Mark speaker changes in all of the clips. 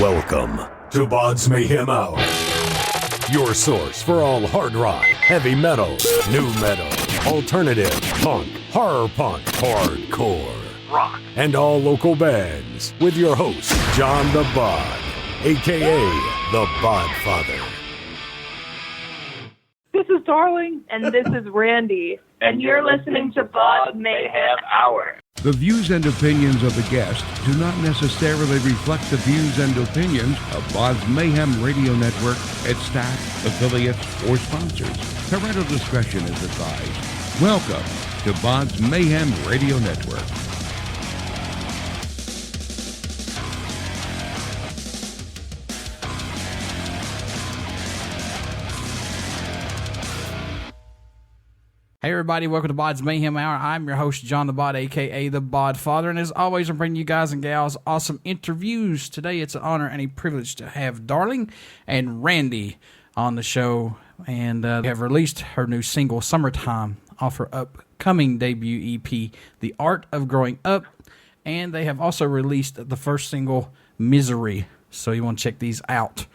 Speaker 1: Welcome to BODS Mayhem Hour, your source for all hard rock, heavy metal, new metal, alternative, punk, horror punk, hardcore, rock, and all local bands, with your host, John the Bod, a.k.a. the Bodfather.
Speaker 2: This is Darling. And this is Randy.
Speaker 3: And you're listening to BODS Mayhem Hour.
Speaker 4: The views and opinions of the guests do not necessarily reflect the views and opinions of BODS Mayhem Radio Network, its staff, affiliates, or sponsors. Parental discretion is advised. Welcome to BODS Mayhem Radio Network.
Speaker 5: Hey everybody, welcome to BODS Mayhem Hour. I'm your host, John the Bod, a.k.a. the Bodfather, and as always, I'm bringing you guys and gals awesome interviews. Today, it's an honor and a privilege to have Dxrling and Randy on the show, and they have released her new single, Summertime, off her upcoming debut EP, The Art of Growing Up, and they have also released the first single, Misery, so you want to check these out.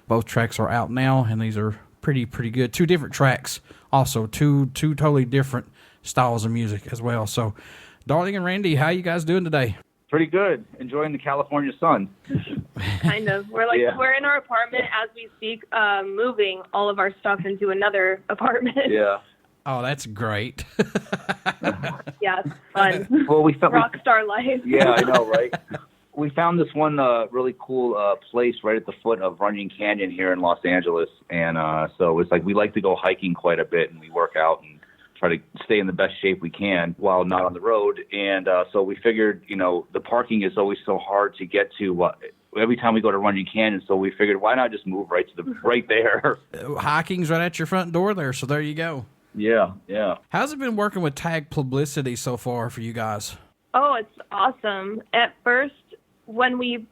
Speaker 5: Both tracks are out now, and these are pretty good. Two different tracks. Also, two totally different styles of music as well. So, Dxrling and Randy, how you guys doing today?
Speaker 3: Pretty good. Enjoying the California sun.
Speaker 2: Kind of. We're we're in our apartment as we speak, moving all of our stuff into another apartment.
Speaker 3: Yeah.
Speaker 5: Oh, that's great.
Speaker 2: Yeah, it's fun.
Speaker 3: Well, we found
Speaker 2: rock star life.
Speaker 3: Yeah, I know, right? We found this one really cool place right at the foot of Runyon Canyon here in Los Angeles, and so it's like we like to go hiking quite a bit, and we work out and try to stay in the best shape we can while not on the road. And so we figured, the parking is always so hard to get to every time we go to Runyon Canyon, so we figured why not just move right there.
Speaker 5: Hiking's right at your front door there, so there you go.
Speaker 3: Yeah.
Speaker 5: How's it been working with Tag Publicity so far for you guys?
Speaker 2: Oh, it's awesome. At first, when we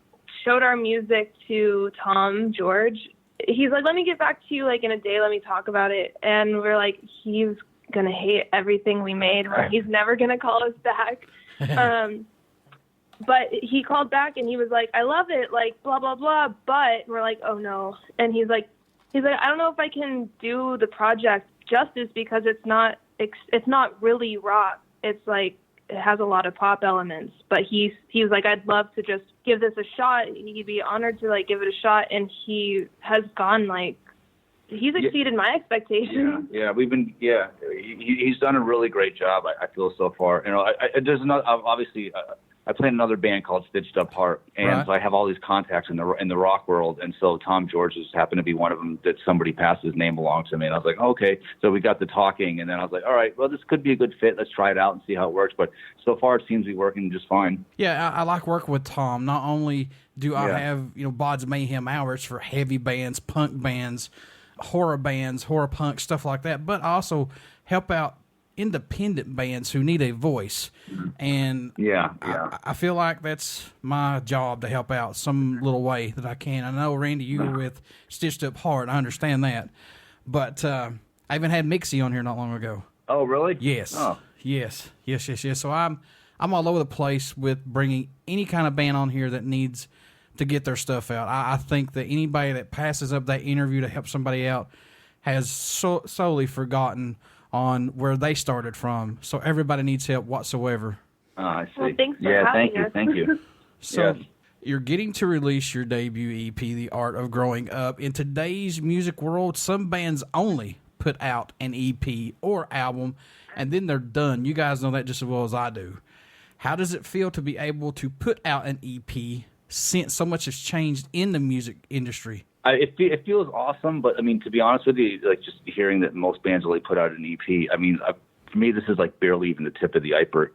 Speaker 2: showed our music to Tom George, he's like, let me get back to you in a day, let me talk about it. And we're like, he's going to hate everything we made. Right. He's never going to call us back. But he called back and he was like, I love it, blah, blah, blah. But we're like, oh no. And he's like, I don't know if I can do the project justice because it's not really rock. It's it has a lot of pop elements, but he was like, I'd love to just give this a shot. He'd be honored to give it a shot. And he has gone he's exceeded my expectations.
Speaker 3: Yeah. He's done a really great job. I feel so far. There's another, obviously, I play in another band called Stitched Up Heart, and right. So I have all these contacts in the rock world, and so Tom George just happened to be one of them that somebody passed his name along to me, and I was like, okay. So we got to talking, and then I was like, all right, well, this could be a good fit. Let's try it out and see how it works. But so far, it seems to be working just fine.
Speaker 5: Yeah, I like working with Tom. Not only do I have BODS Mayhem Hours for heavy bands, punk bands, horror punk, stuff like that, but I also help out independent bands who need a voice, and I feel like that's my job to help out some little way that I can. I know, Randy, you were with Stitched Up Heart. I understand that, but I even had Mixie on here not long ago.
Speaker 3: Oh, really?
Speaker 5: Yes.
Speaker 3: Oh.
Speaker 5: Yes. So I'm all over the place with bringing any kind of band on here that needs to get their stuff out. I think that anybody that passes up that interview to help somebody out has solely forgotten on where they started from. So everybody needs help whatsoever.
Speaker 3: I see.
Speaker 2: Well, thanks for having us.
Speaker 3: Thank you.
Speaker 5: So you're getting to release your debut EP, The Art of Growing Up. In today's music world, some bands only put out an EP or album, and then they're done. You guys know that just as well as I do. How does it feel to be able to put out an EP since so much has changed in the music industry?
Speaker 3: It feels awesome, but to be honest with you, just hearing that most bands only put out an EP, for me, this is barely even the tip of the iceberg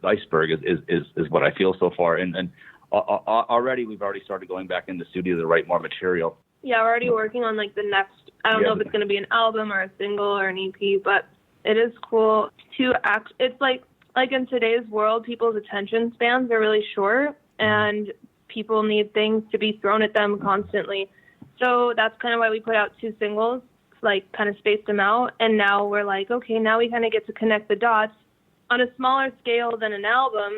Speaker 3: is what I feel so far. And already we've already started going back in the studio to write more material.
Speaker 2: Yeah, we're already working on the next. I don't know if it's going to be an album or a single or an EP, but it is cool to act. It's like in today's world, people's attention spans are really short, and people need things to be thrown at them constantly. So that's kind of why we put out 2 singles, kind of spaced them out. And now we're okay, now we kind of get to connect the dots on a smaller scale than an album.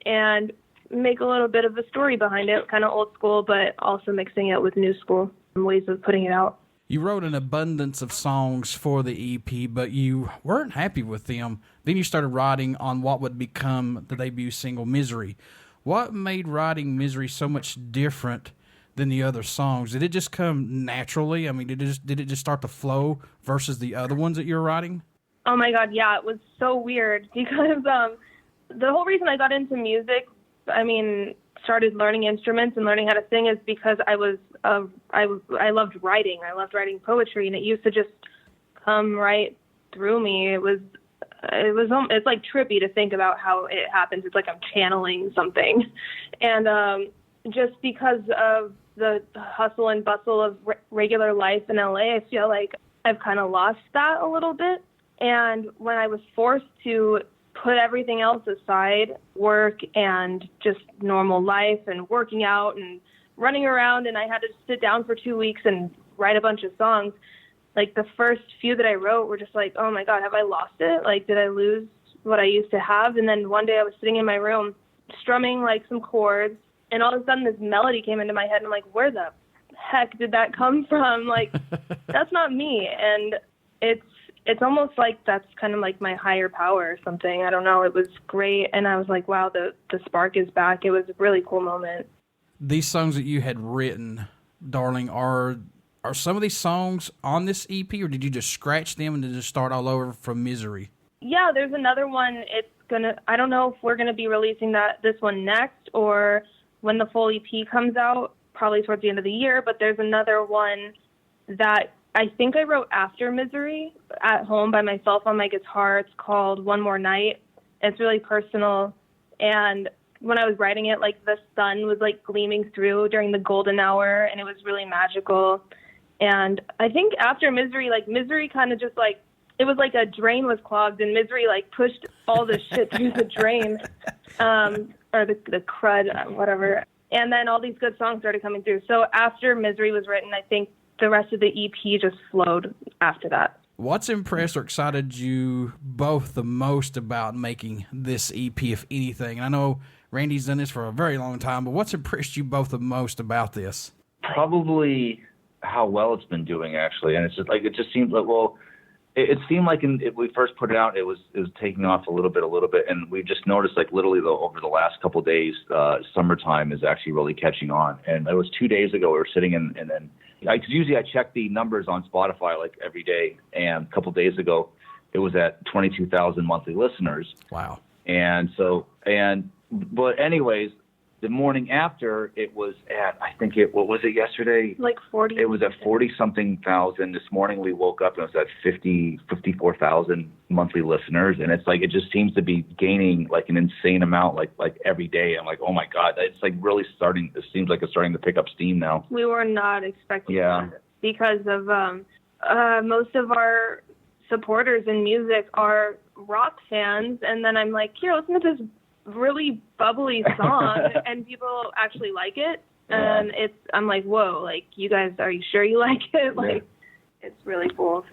Speaker 2: And make a little bit of a story behind it, kind of old school, but also mixing it with new school ways of putting it out.
Speaker 5: You wrote an abundance of songs for the EP, but you weren't happy with them. Then you started writing on what would become the debut single, Misery. What made writing Misery so much different than the other songs? Did it just come naturally? I mean, did it just start to flow versus the other ones that you're writing?
Speaker 2: Oh my God, yeah, it was so weird because the whole reason I got into music, started learning instruments and learning how to sing is because I loved writing. I loved writing poetry, and it used to just come right through me. It's like trippy to think about how it happens. It's like I'm channeling something, and just because of the hustle and bustle of regular life in LA, I feel like I've kind of lost that a little bit. And when I was forced to put everything else aside, work and just normal life and working out and running around, and I had to sit down for 2 weeks and write a bunch of songs, like the first few that I wrote were just like, oh my God, have I lost it? Like, did I lose what I used to have? And then one day I was sitting in my room strumming like some chords, and all of a sudden this melody came into my head, and I'm like, where the heck did that come from? Like, that's not me. And it's almost like that's kind of like my higher power or something. I don't know. It was great. And I was like, wow, the spark is back. It was a really cool moment.
Speaker 5: These songs that you had written, darling, are some of these songs on this EP, or did you just scratch them and then just start all over from Misery?
Speaker 2: Yeah, there's another one. I don't know if we're going to be releasing this one next or when the full EP comes out, probably towards the end of the year. But there's another one that I think I wrote after Misery at home by myself on my guitar. It's called One More Night. It's really personal. And when I was writing it, like the sun was like gleaming through during the golden hour, and it was really magical. And I think after Misery, like Misery kind of just like, it was like a drain was clogged, and Misery like pushed all the shit through the drain, or the crud, whatever. And then all these good songs started coming through. So after Misery was written, I think the rest of the EP just flowed after that.
Speaker 5: What's impressed or excited you both the most about making this EP, if anything? And I know Randy's done this for a very long time, but what's impressed you both the most about this?
Speaker 3: Probably how well it's been doing, actually. And it's just like, it just seems like, well, it seemed like when we first put it out, it was taking off a little bit. And we just noticed, like, literally though, over the last couple of days, summertime is actually really catching on. And it was 2 days ago, we were sitting in, and then usually I check the numbers on Spotify like every day. And a couple of days ago, it was at 22,000 monthly listeners.
Speaker 5: Wow.
Speaker 3: But anyways, the morning after, it was at, what was it yesterday?
Speaker 2: Like 40.
Speaker 3: It was at 40-something thousand. This morning we woke up and it was at 54,000 monthly listeners. And it's like, it just seems to be gaining like an insane amount, like every day. I'm like, oh my God, it's like really starting, it seems like it's starting to pick up steam now.
Speaker 2: We were not expecting that because of most of our supporters in music are rock fans. And then I'm like, here, listen to this really bubbly song, and people actually like it. And I'm like, whoa, like, you guys, are you sure you like it? Like, it's really cool.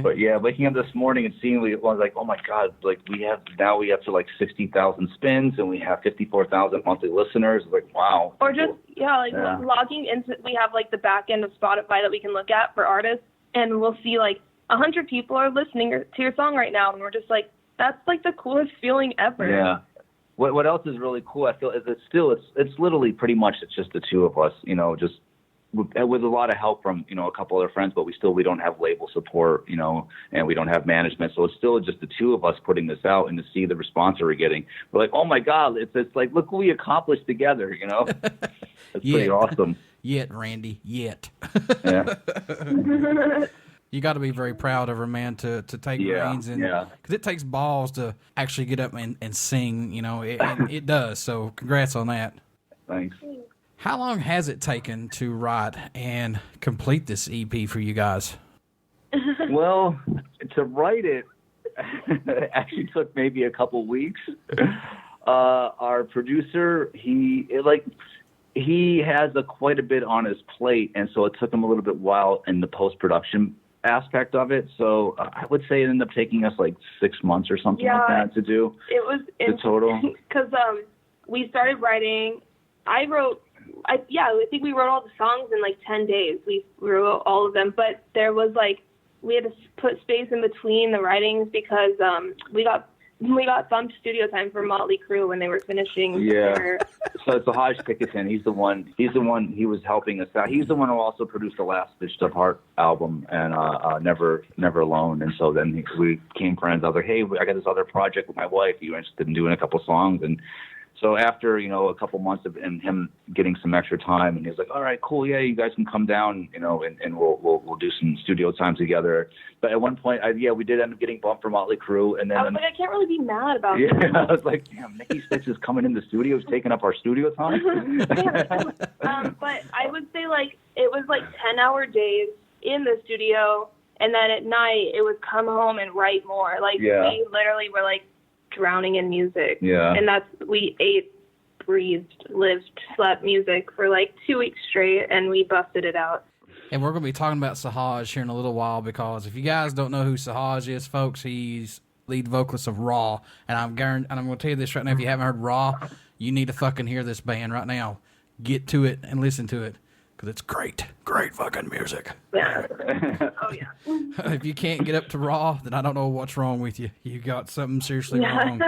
Speaker 3: But yeah, waking up this morning and seeing it was like, oh my God, like we have to like 60,000 spins and we have 54,000 monthly listeners. Like, wow.
Speaker 2: Or just, logging into, we have like the back end of Spotify that we can look at for artists, and we'll see like 100 people are listening to your song right now. And we're just like, that's like the coolest feeling ever.
Speaker 3: Yeah. What else is really cool, I feel, is it's literally pretty much, it's just the two of us, just with a lot of help from, a couple other friends, but we don't have label support, and we don't have management. So it's still just the two of us putting this out, and to see the response that we're getting, we're like, oh my God, it's like, look what we accomplished together, It's pretty awesome.
Speaker 5: Yet, Randy, yet.
Speaker 3: Yeah.
Speaker 5: You got to be very proud of her, man, to take reins, and because it takes balls to actually get up and sing, and it does. So congrats on that.
Speaker 3: Thanks.
Speaker 5: How long has it taken to write and complete this EP for you guys?
Speaker 3: Well, to write it actually took maybe a couple weeks. Our producer, he has quite a bit on his plate, and so it took him a little bit while in the post-production aspect of it. So I would say it ended up taking us like 6 months or something like that to do.
Speaker 2: It was
Speaker 3: the total.
Speaker 2: Because we started writing. I think we wrote all the songs in like 10 days. We wrote all of them, but there was like, we had to put space in between the writings because we got bumped studio time for Motley Crue when they were finishing.
Speaker 3: Yeah. So Sahaj picked us in. He was helping us out. He's the one who also produced the last Stitched Up Heart album and Never Alone. And so then we became friends. I was like, hey, I got this other project with my wife. Are you interested in doing a couple songs? And so after, a couple months of him getting some extra time, and he was like, all right, cool, yeah, you guys can come down, and we'll do some studio time together. But at one point, we did end up getting bumped for Motley Crue, and then
Speaker 2: I was like, I can't really be mad about
Speaker 3: it.
Speaker 2: that.
Speaker 3: Yeah, I was like, damn, Nikki Stitch is coming in the studio, is taking up our studio time.
Speaker 2: But I would say it was 10-hour days in the studio, and then at night it would come home and write more. We literally were drowning in music.
Speaker 3: Yeah.
Speaker 2: And we ate, breathed, lived, slept music for 2 weeks straight, and we busted it out.
Speaker 5: And we're going to be talking about Sahaj here in a little while, because if you guys don't know who Sahaj is, folks, he's lead vocalist of Raw. And I'm going to tell you this right now, if you haven't heard Raw, you need to fucking hear this band right now. Get to it and listen to it, because it's great fucking music.
Speaker 2: Yeah. Oh, yeah.
Speaker 5: If you can't get up to Raw, then I don't know what's wrong with you. You got something seriously wrong.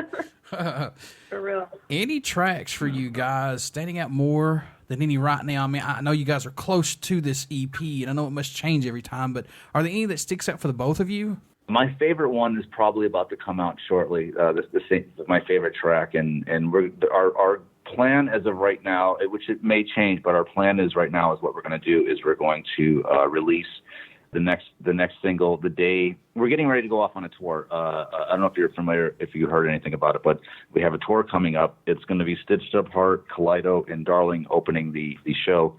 Speaker 2: For real.
Speaker 5: Any tracks for you guys standing out more than any right now? I mean, I know you guys are close to this EP, and I know it must change every time, but are there any that sticks out for the both of you?
Speaker 3: My favorite one is probably about to come out shortly. My favorite track, and our plan as of right now, which it may change, but our plan is right now is what we're going to do is we're going to release the next single the day we're getting ready to go off on a tour. I don't know if you're familiar, if you heard anything about it, but we have a tour coming up. It's going to be Stitched Up Heart, Kaleido, and Darling opening the show.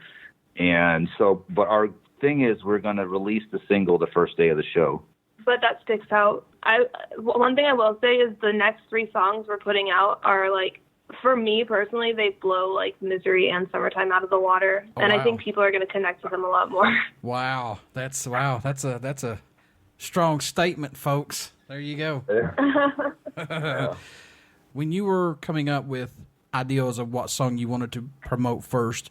Speaker 3: And so, but our thing is we're going to release the single the first day of the show.
Speaker 2: But that sticks out. One thing I will say is the next 3 songs we're putting out are for me personally, they blow Misery and Summertime out of the water, and
Speaker 5: wow.
Speaker 2: I think people are going to connect with them a lot more.
Speaker 5: Wow, that's a strong statement, folks. There you go.
Speaker 3: Yeah.
Speaker 5: When you were coming up with ideas of what song you wanted to promote first,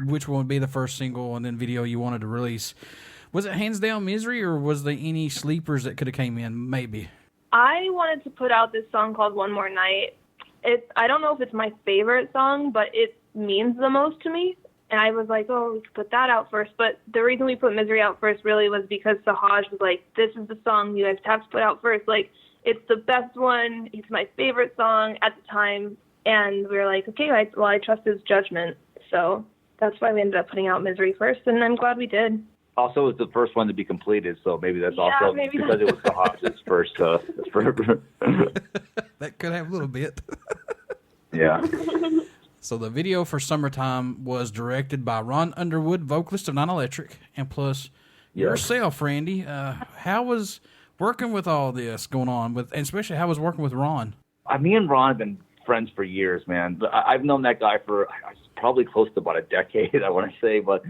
Speaker 5: which one would be the first single and then video you wanted to release, was it hands down Misery, or was there any sleepers that could have came in? Maybe.
Speaker 2: I wanted to put out this song called One More Night. I don't know if it's my favorite song, but it means the most to me. And I was like, we could put that out first. But the reason we put Misery out first really was because Sahaj was like, this is the song you guys have to put out first. It's the best one. It's my favorite song at the time. And we were like, okay, I trust his judgment. So that's why we ended up putting out Misery first. And I'm glad we did.
Speaker 3: Also, it's the first one to be completed, so maybe that's also because it was Sahaj's first.
Speaker 5: That could have a little bit.
Speaker 3: Yeah.
Speaker 5: So the video for Summertime was directed by Ron Underwood, vocalist of 9-Electric, and plus yourself, Randy. How was working with all this going on, and especially how was working with Ron?
Speaker 3: Me and Ron have been friends for years, man. I've known that guy for probably close to about a decade, I want to say, but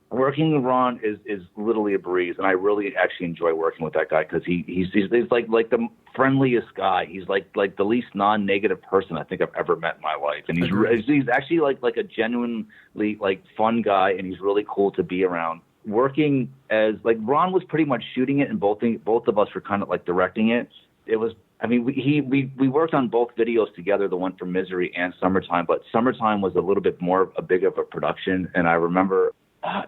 Speaker 3: working with Ron is literally a breeze, and I really actually enjoy working with that guy because he's like the friendliest guy. He's like the least non-negative person I think I've ever met in my life, and he's actually like a genuinely fun guy, and he's really cool to be around. Working as Ron was pretty much shooting it, and both of us were kind of directing it. It was. I mean, we worked on both videos together, the one for Misery and Summertime, but Summertime was a little bit more a big of a production, and I remember.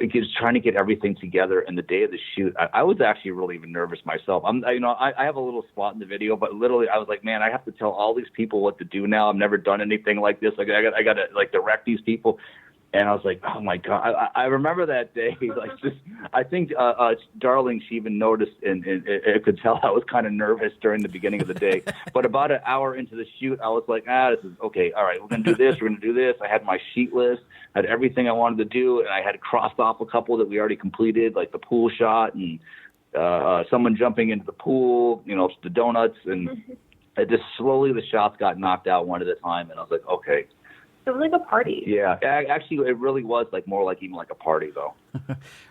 Speaker 3: Just trying to get everything together, and the day of the shoot, I was actually really even nervous myself. I have a little spot in the video, but literally I was like, man, I have to tell all these people what to do now. I've never done anything like this. I got to direct these people. And I was like, oh my God. I remember that day. I think Darling, she even noticed and could tell I was kind of nervous during the beginning of the day. But about an hour into the shoot, I was like, this is okay. All right, we're going to do this. We're going to do this. I had my sheet list, had everything I wanted to do, and I had crossed off a couple that we already completed, like the pool shot and someone jumping into the pool, the donuts. And just slowly the shots got knocked out one at a time. And I was like, okay.
Speaker 2: It was like a party.
Speaker 3: Yeah, actually, it really was more like even like a party, though.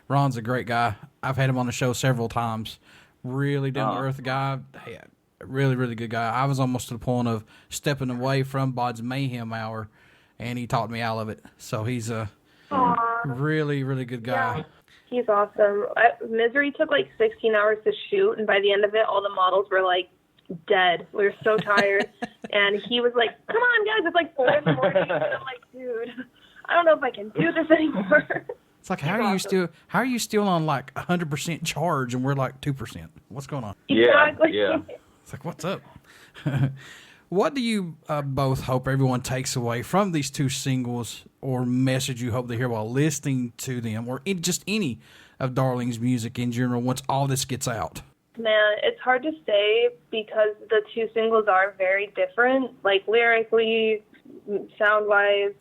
Speaker 5: Ron's a great guy. I've had him on the show several times. Really down-to-earth guy. Hey, really, really good guy. I was almost to the point of stepping away from BODS Mayhem Hour, and he talked me out of it. So he's a really, really good guy.
Speaker 2: Yeah, he's awesome. Misery took like 16 hours to shoot, and by the end of it, all the models were like dead. We were so tired. And he was like, come on, guys, it's like 4 in the morning. And I'm like, dude, I don't know if I can do this anymore.
Speaker 5: It's like, how are you still on like 100% charge and we're like 2%? What's going on?
Speaker 2: Exactly.
Speaker 3: Yeah.
Speaker 5: It's like, what's up? What do you both hope everyone takes away from these 2 singles, or message you hope to hear while listening to them, or just any of Darling's music in general once all this gets out?
Speaker 2: Man, it's hard to say because the 2 singles are very different, like lyrically, sound-wise.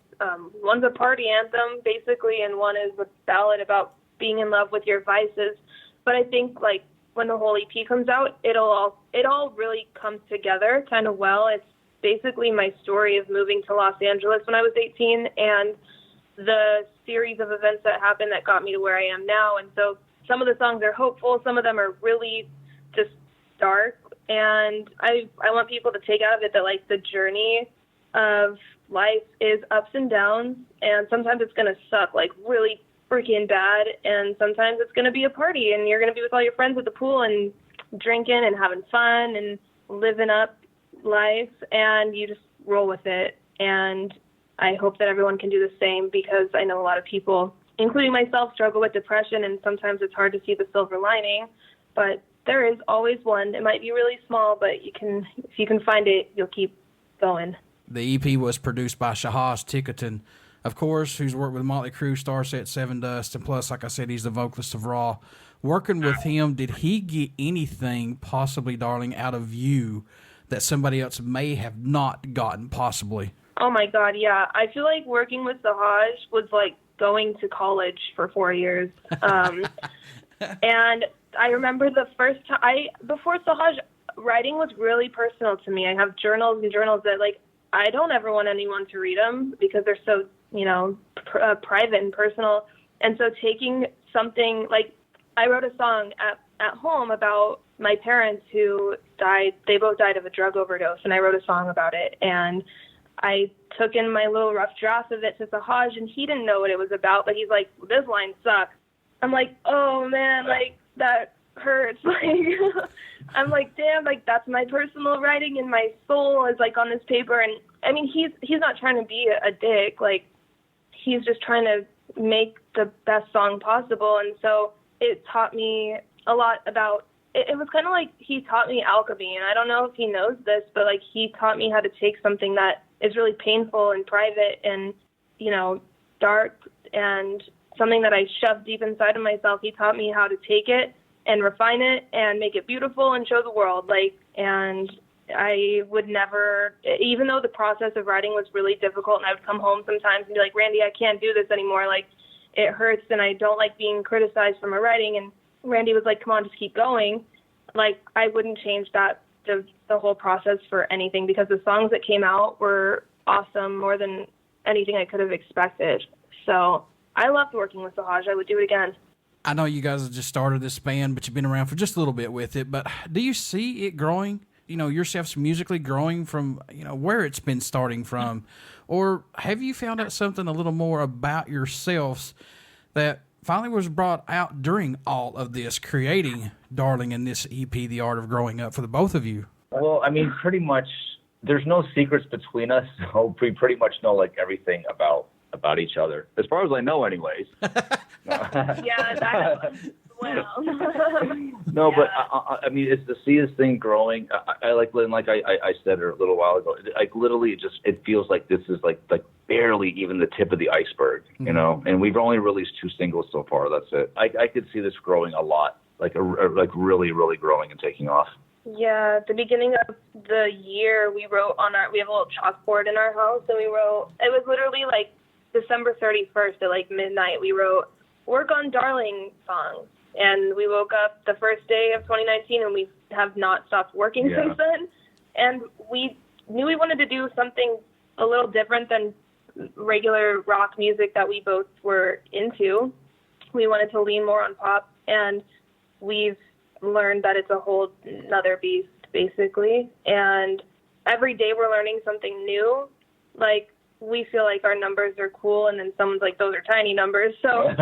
Speaker 2: One's a party anthem, basically, and one is a ballad about being in love with your vices. But I think, like, when the whole EP comes out, it all really comes together kind of well. It's basically my story of moving to Los Angeles when I was 18 and the series of events that happened that got me to where I am now. And so some of the songs are hopeful, some of them are really just dark, and I want people to take out of it that, like, the journey of life is ups and downs, and sometimes it's going to suck, like, really freaking bad, and sometimes it's going to be a party, and you're going to be with all your friends at the pool and drinking and having fun and living up life, and you just roll with it. And I hope that everyone can do the same, because I know a lot of people, including myself, struggle with depression, and sometimes it's hard to see the silver lining, but there is always one. It might be really small, but if you can find it, you'll keep going.
Speaker 5: The EP was produced by Sahaj Tickerton, of course, who's worked with Motley Crue, Starset, Seven Dust, and plus, like I said, he's the vocalist of Raw. Working with him, did he get anything, possibly, Darling, out of you that somebody else may have not gotten, possibly?
Speaker 2: Oh, my God, yeah. I feel like working with Sahaj was like going to college for 4 years. And I remember the first time, before Sahaj, writing was really personal to me. I have journals and journals that, like, I don't ever want anyone to read them because they're so, private and personal. And so taking something, like, I wrote a song at home about my parents who died. They both died of a drug overdose, and I wrote a song about it. And I took in my little rough draft of it to Sahaj, and he didn't know what it was about, but he's like, this line sucks. I'm like, oh, man, like, that hurts. Like, I'm like, damn, like, that's my personal writing, and my soul is, like, on this paper. And, I mean, he's not trying to be a dick. Like, he's just trying to make the best song possible. And so it taught me a lot about, it was kind of like he taught me alchemy. And I don't know if he knows this, but, like, he taught me how to take something that is really painful and private and, dark and something that I shoved deep inside of myself. He taught me how to take it and refine it and make it beautiful and show the world. Like, and I would never, even though the process of writing was really difficult, and I would come home sometimes and be like, Randy, I can't do this anymore. Like, it hurts, and I don't like being criticized for my writing. And Randy was like, come on, just keep going. Like, I wouldn't change that, the whole process for anything, because the songs that came out were awesome, more than anything I could have expected. So I loved working with Sahaj. I would do it again.
Speaker 5: I know you guys have just started this band, but you've been around for just a little bit with it. But do you see it growing? Yourselves musically growing from, where it's been starting from? Or have you found out something a little more about yourselves that finally was brought out during all of this, creating Darling and this EP, The Art of Growing Up, for the both of you?
Speaker 3: Well, I mean, pretty much there's no secrets between us. So we pretty much know, like, everything about each other, as far as I know, anyways.
Speaker 2: Yeah, that well.
Speaker 3: No,
Speaker 2: yeah.
Speaker 3: but I mean, it's to see this thing growing. I like I said it a little while ago. Like, literally, it feels like this is like barely even the tip of the iceberg, And we've only released 2 singles so far. That's it. I could see this growing a lot, like really, really growing and taking off.
Speaker 2: Yeah, at the beginning of the year, we have a little chalkboard in our house, and we wrote, it was literally like December 31st at like midnight, we wrote, work on Darling songs. And we woke up the first day of 2019, and we have not stopped working since then. And we knew we wanted to do something a little different than regular rock music that we both were into. We wanted to lean more on pop, and we've learned that it's a whole another beast. basically. And every day we're learning something new. Like, we feel like our numbers are cool, and then someone's like, those are tiny numbers. So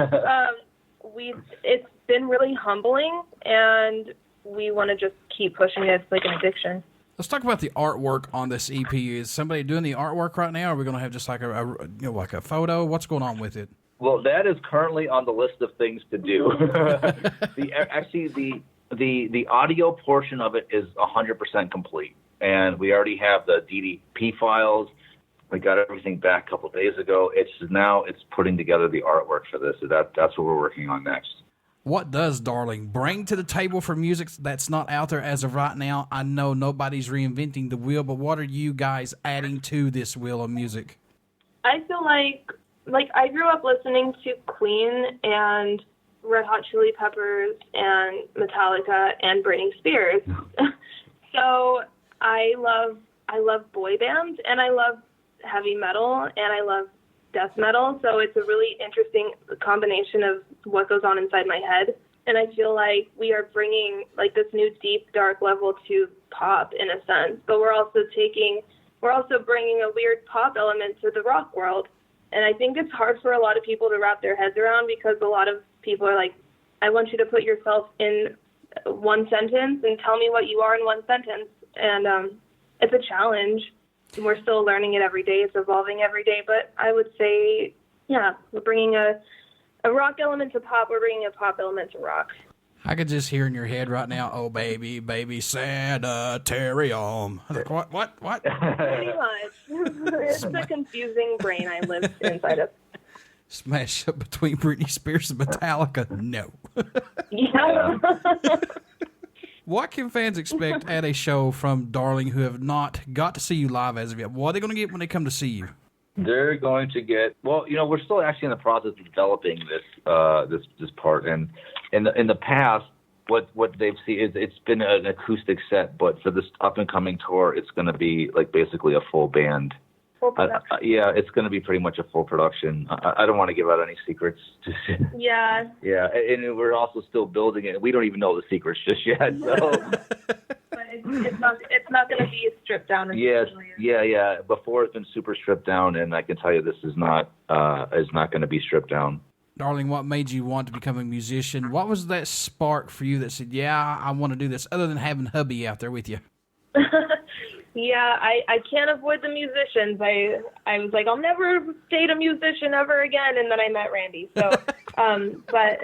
Speaker 2: it's been really humbling, and we want to just keep pushing it. It's like an addiction.
Speaker 5: Let's talk about the artwork on this EP. Is somebody doing the artwork right now? Or are we going to have just like like a photo? What's going on with it?
Speaker 3: Well, that is currently on the list of things to do. The audio portion of it is 100% complete, and we already have the DDP files. We got everything back a couple of days ago. It's putting together the artwork for this. So that's what we're working on next.
Speaker 5: What does Dxrling bring to the table for music that's not out there as of right now? I know nobody's reinventing the wheel, but what are you guys adding to this wheel of music?
Speaker 2: I feel like I grew up listening to Queen and Red Hot Chili Peppers and Metallica and Britney Spears. So I love boy bands, and I love heavy metal, and I love death metal. So it's a really interesting combination of what goes on inside my head. And I feel like we are bringing like this new deep, dark level to pop in a sense, but we're also bringing a weird pop element to the rock world. And I think it's hard for a lot of people to wrap their heads around, because a lot of people are like, I want you to put yourself in one sentence and tell me what you are in one sentence. And it's a challenge. We're still learning it every day. It's evolving every day. But I would say, yeah, we're bringing a rock element to pop. We're bringing a pop element to rock.
Speaker 5: I could just hear in your head right now, oh, baby, baby, sanitarium. I was like, what?
Speaker 2: Pretty much. It's a confusing brain I live inside of.
Speaker 5: Smash up between Britney Spears and Metallica? No.
Speaker 2: Yeah.
Speaker 5: What can fans expect at a show from Dxrling who have not got to see you live as of yet? What are they going to get when they come to see you?
Speaker 3: They're going to get, well, we're still actually in the process of developing this part. And in the past, what they've seen is it's been an acoustic set, but for this up and coming tour, it's going to be like basically a full band.
Speaker 2: Full production.
Speaker 3: Yeah, it's going to be pretty much a full production. I don't want to give out any secrets.
Speaker 2: Yeah.
Speaker 3: Yeah, and we're also still building it. We don't even know the secrets just yet. So.
Speaker 2: But it's not going to be stripped down.
Speaker 3: Yes, yeah. Before it's been super stripped down, and I can tell you this is not going to be stripped down.
Speaker 5: Dxrling, what made you want to become a musician? What was that spark for you that said, yeah, I want to do this, other than having hubby out there with you?
Speaker 2: Yeah, I can't avoid the musicians. I was like, I'll never date a musician ever again, and then I met Randy. So, but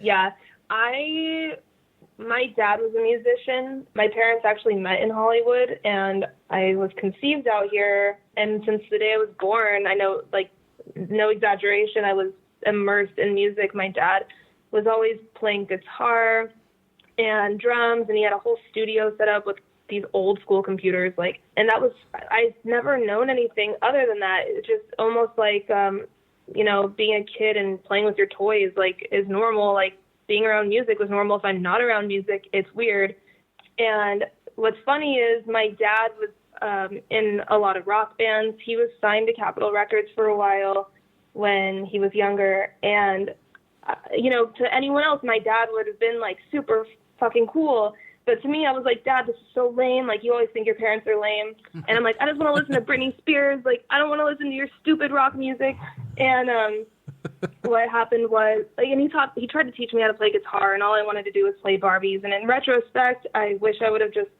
Speaker 2: yeah, my dad was a musician. My parents actually met in Hollywood, and I was conceived out here. And since the day I was born, I know, like, no exaggeration, I was immersed in music. My dad was always playing guitar and drums, and he had a whole studio set up with these old school computers, like, and that was, I've never known anything other than that. It's just almost like, being a kid and playing with your toys, like, is normal. Like, being around music was normal. If I'm not around music, it's weird. And what's funny is my dad was in a lot of rock bands. He was signed to Capitol Records for a while when he was younger. And, to anyone else, my dad would have been, like, super fucking cool. But to me, I was like, Dad, this is so lame. Like, you always think your parents are lame. And I'm like, I just want to listen to Britney Spears. Like, I don't want to listen to your stupid rock music. And what happened was, like, and he tried to teach me how to play guitar, and all I wanted to do was play Barbies. And in retrospect, I wish I would have just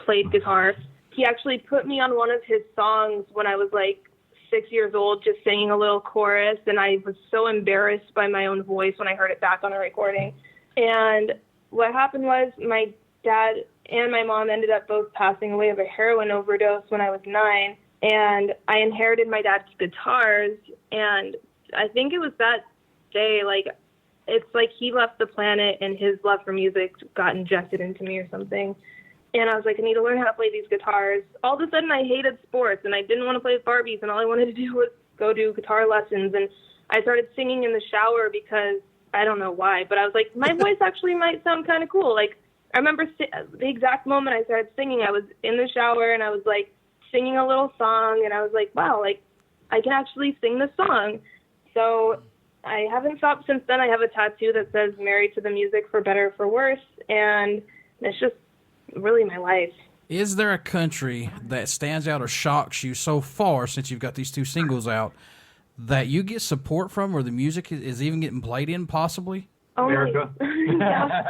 Speaker 2: played guitar. He actually put me on one of his songs when I was, like, 6 years old, just singing a little chorus. And I was so embarrassed by my own voice when I heard it back on a recording. And what happened was my dad and my mom ended up both passing away of a heroin overdose when I was 9, and I inherited my dad's guitars, and I think it was that day, like, it's like he left the planet and his love for music got injected into me or something, and I was like, I need to learn how to play these guitars. All of a sudden, I hated sports, and I didn't want to play with Barbies, and all I wanted to do was go do guitar lessons, and I started singing in the shower because I don't know why, but I was like, my voice actually might sound kind of cool. Like, I remember the exact moment I started singing, I was in the shower and I was like singing a little song, and I was like, wow, like, I can actually sing this song. So I haven't stopped since then. I have a tattoo that says married to the music for better or for worse. And it's just really my life.
Speaker 5: Is there a country that stands out or shocks you so far since you've got these 2 singles out that you get support from, or the music is even getting played in, possibly?
Speaker 2: Oh
Speaker 3: America.
Speaker 2: Yeah,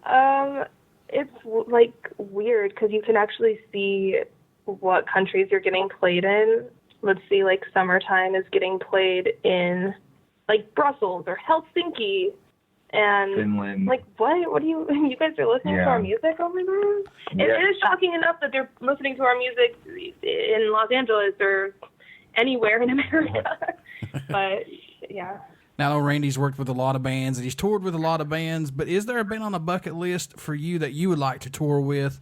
Speaker 2: right. It's like weird because you can actually see what countries you're getting played in. Let's see, like Summertime is getting played in like Brussels or Helsinki. And
Speaker 3: Finland.
Speaker 2: like, what do you guys are listening to our music over there? It is shocking enough that they're listening to our music in Los Angeles or anywhere in America. But yeah.
Speaker 5: Now, I know Randy's worked with a lot of bands and he's toured with a lot of bands, but is there a band on the bucket list for you that you would like to tour with,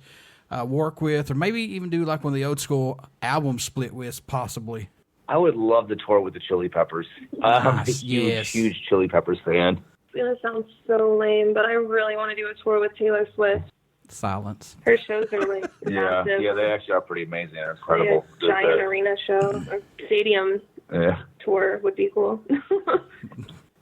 Speaker 5: work with, or maybe even do like one of the old school album split with, possibly?
Speaker 3: I would love to tour with the Chili Peppers. I'm a huge Chili Peppers fan.
Speaker 2: It's going to sound so lame, but I really want to do a tour with Taylor Swift.
Speaker 5: Silence.
Speaker 2: Her shows are like massive.
Speaker 3: Yeah, they actually are pretty amazing. They're incredible.
Speaker 2: Like a giant arena show or stadium tour would be cool.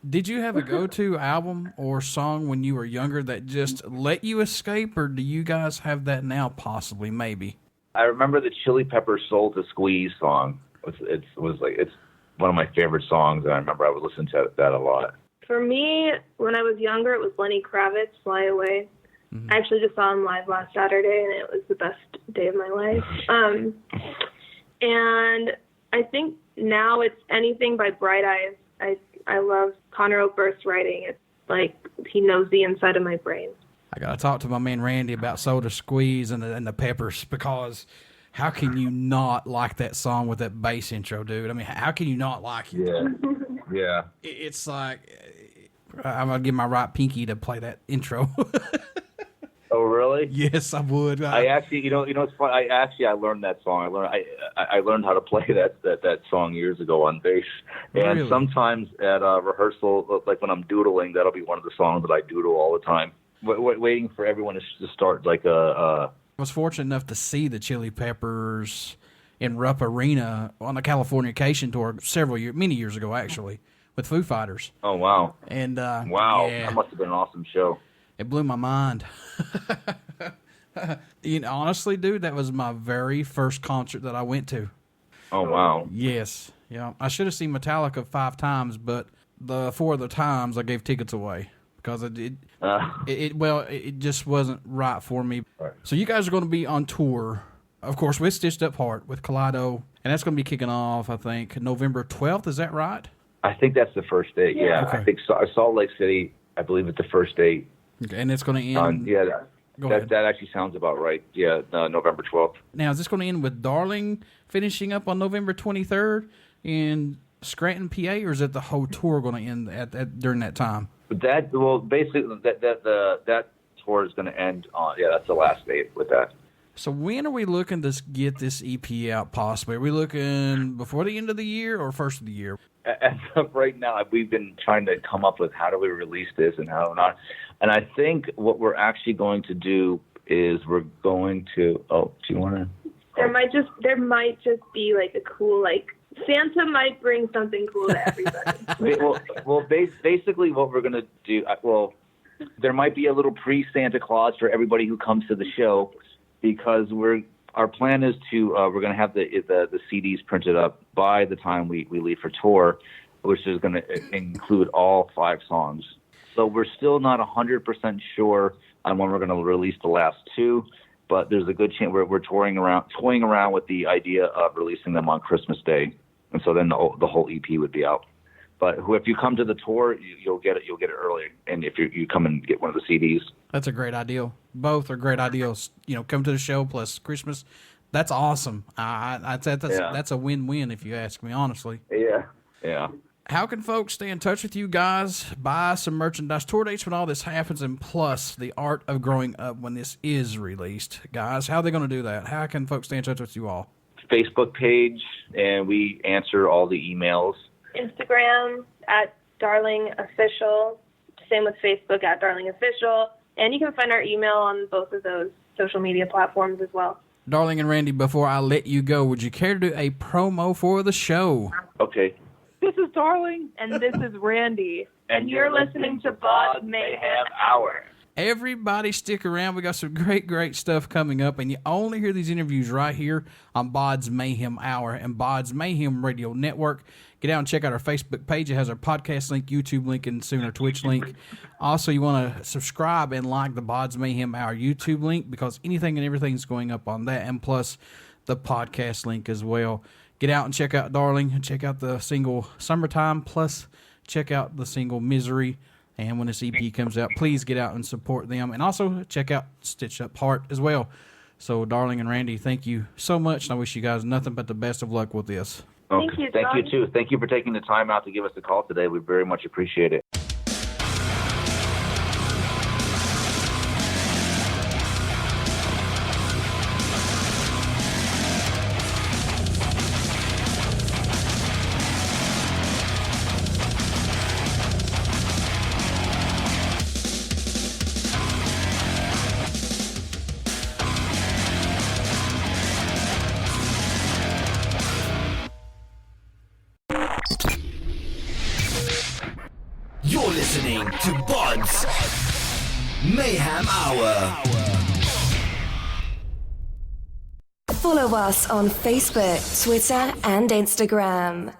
Speaker 5: Did you have a go-to album or song when you were younger that just let you escape, or do you guys have that now, possibly, maybe?
Speaker 3: I remember the Chili Peppers "Soul to Squeeze" song. It's one of my favorite songs, and I remember I would listen to that a lot.
Speaker 2: For me, when I was younger, it was Lenny Kravitz, "Fly Away." I actually just saw him live last Saturday, and it was the best day of my life. And I think now it's anything by Bright Eyes. I love Conor Oberst's writing. It's like he knows the inside of my brain.
Speaker 5: I got to talk to my man Randy about Soda Squeeze and the Peppers, because how can you not like that song with that bass intro, dude? I mean, how can you not like it?
Speaker 3: Yeah.
Speaker 5: It's like, I'm going to give my right pinky to play that intro.
Speaker 3: Oh, really?
Speaker 5: Yes, I would.
Speaker 3: I actually, it's fun. I learned that song. I learned how to play that song years ago on bass. And
Speaker 5: Really?
Speaker 3: sometimes at rehearsal, like when I'm doodling, that'll be one of the songs that I doodle all the time. Waiting for everyone to start like
Speaker 5: I was fortunate enough to see the Chili Peppers in Rupp Arena on a Californication tour many years ago, actually, with Foo Fighters.
Speaker 3: Oh, wow.
Speaker 5: And
Speaker 3: Wow.
Speaker 5: yeah,
Speaker 3: That must have been an awesome show.
Speaker 5: it blew my mind. Honestly, dude, that was my very first concert that I went to.
Speaker 3: Oh, wow.
Speaker 5: Yes. Yeah. I should have seen Metallica 5 times, but the 4 other times I gave tickets away because it just wasn't right for me.
Speaker 3: Right.
Speaker 5: So you guys are going to be on tour, of course, with Stitched Up Heart, with Kaleido, and that's going to be kicking off, I think, November 12th. Is that right?
Speaker 3: I think that's the first date. Yeah.
Speaker 5: Okay.
Speaker 3: I think Salt Lake City, I believe it's the first date.
Speaker 5: Okay. And it's going to end.
Speaker 3: That actually sounds about right. Yeah, November 12th.
Speaker 5: Now, is this going to end with Dxrling finishing up on November 23rd in Scranton, PA, or is it the whole tour going to end during that time?
Speaker 3: Basically, that tour is going to end on, that's the last date with that.
Speaker 5: So when are we looking to get this EP out, possibly? Are we looking before the end of the year or first of the year?
Speaker 3: As of right now, we've been trying to come up with how do we release this and how not. And I think what we're actually going to do is we're going to. Oh, do you want to?
Speaker 2: There might just be like a cool, like Santa might bring something cool to everybody.
Speaker 3: Basically, what we're going to do. There might be a little pre-Santa Claus for everybody who comes to the show, because our plan is to we're going to have the CDs printed up by the time we leave for tour, which is going to include all 5 songs. So we're still not 100% sure on when we're going to release the last 2, but there's a good chance we're toying around with the idea of releasing them on Christmas Day, and so then the whole EP would be out. But if you come to the tour, you'll get it early, and if you come and get one of the CDs.
Speaker 5: That's a great ideal. Both are great ideals. Come to the show plus Christmas. That's awesome. That's a win-win if you ask me, honestly.
Speaker 3: Yeah.
Speaker 5: How can folks stay in touch with you guys, buy some merchandise, tour dates when all this happens, and plus the art of growing up when this is released? Guys, how are they going to do that? How can folks stay in touch with you all?
Speaker 3: Facebook page, and we answer all the emails.
Speaker 2: Instagram at Dxrling Official. Same with Facebook at Dxrling Official. And you can find our email on both of those social media platforms as well.
Speaker 5: Dxrling and Randy, before I let you go, would you care to do a promo for the show?
Speaker 3: Okay. This is Dxrling.
Speaker 2: And this is Randy. And you're listening to BODS Mayhem Hour.
Speaker 5: Everybody stick around. We got some great stuff coming up, and you only hear these interviews right here on BODS Mayhem Hour and BODS Mayhem Radio Network. Get out and check out our Facebook page. It has our podcast link, YouTube link, and soon our Twitch link. Also, you want to subscribe and like the BODS Mayhem Hour YouTube link, because anything and everything is going up on that, and plus the podcast link as well. Get out and check out Darling. Check out the single Summertime, plus check out the single Misery. And when this EP comes out, please get out and support them. And also check out Stitch Up Heart as well. So, Dxrling and Randy, thank you so much. And I wish you guys nothing but the best of luck with this.
Speaker 2: Thank you,
Speaker 3: Thank you,
Speaker 2: John.
Speaker 3: too. Thank you for taking the time out to give us a call today. We very much appreciate it.
Speaker 6: You're listening to BODS Mayhem Hour.
Speaker 7: Follow us on Facebook, Twitter, and Instagram.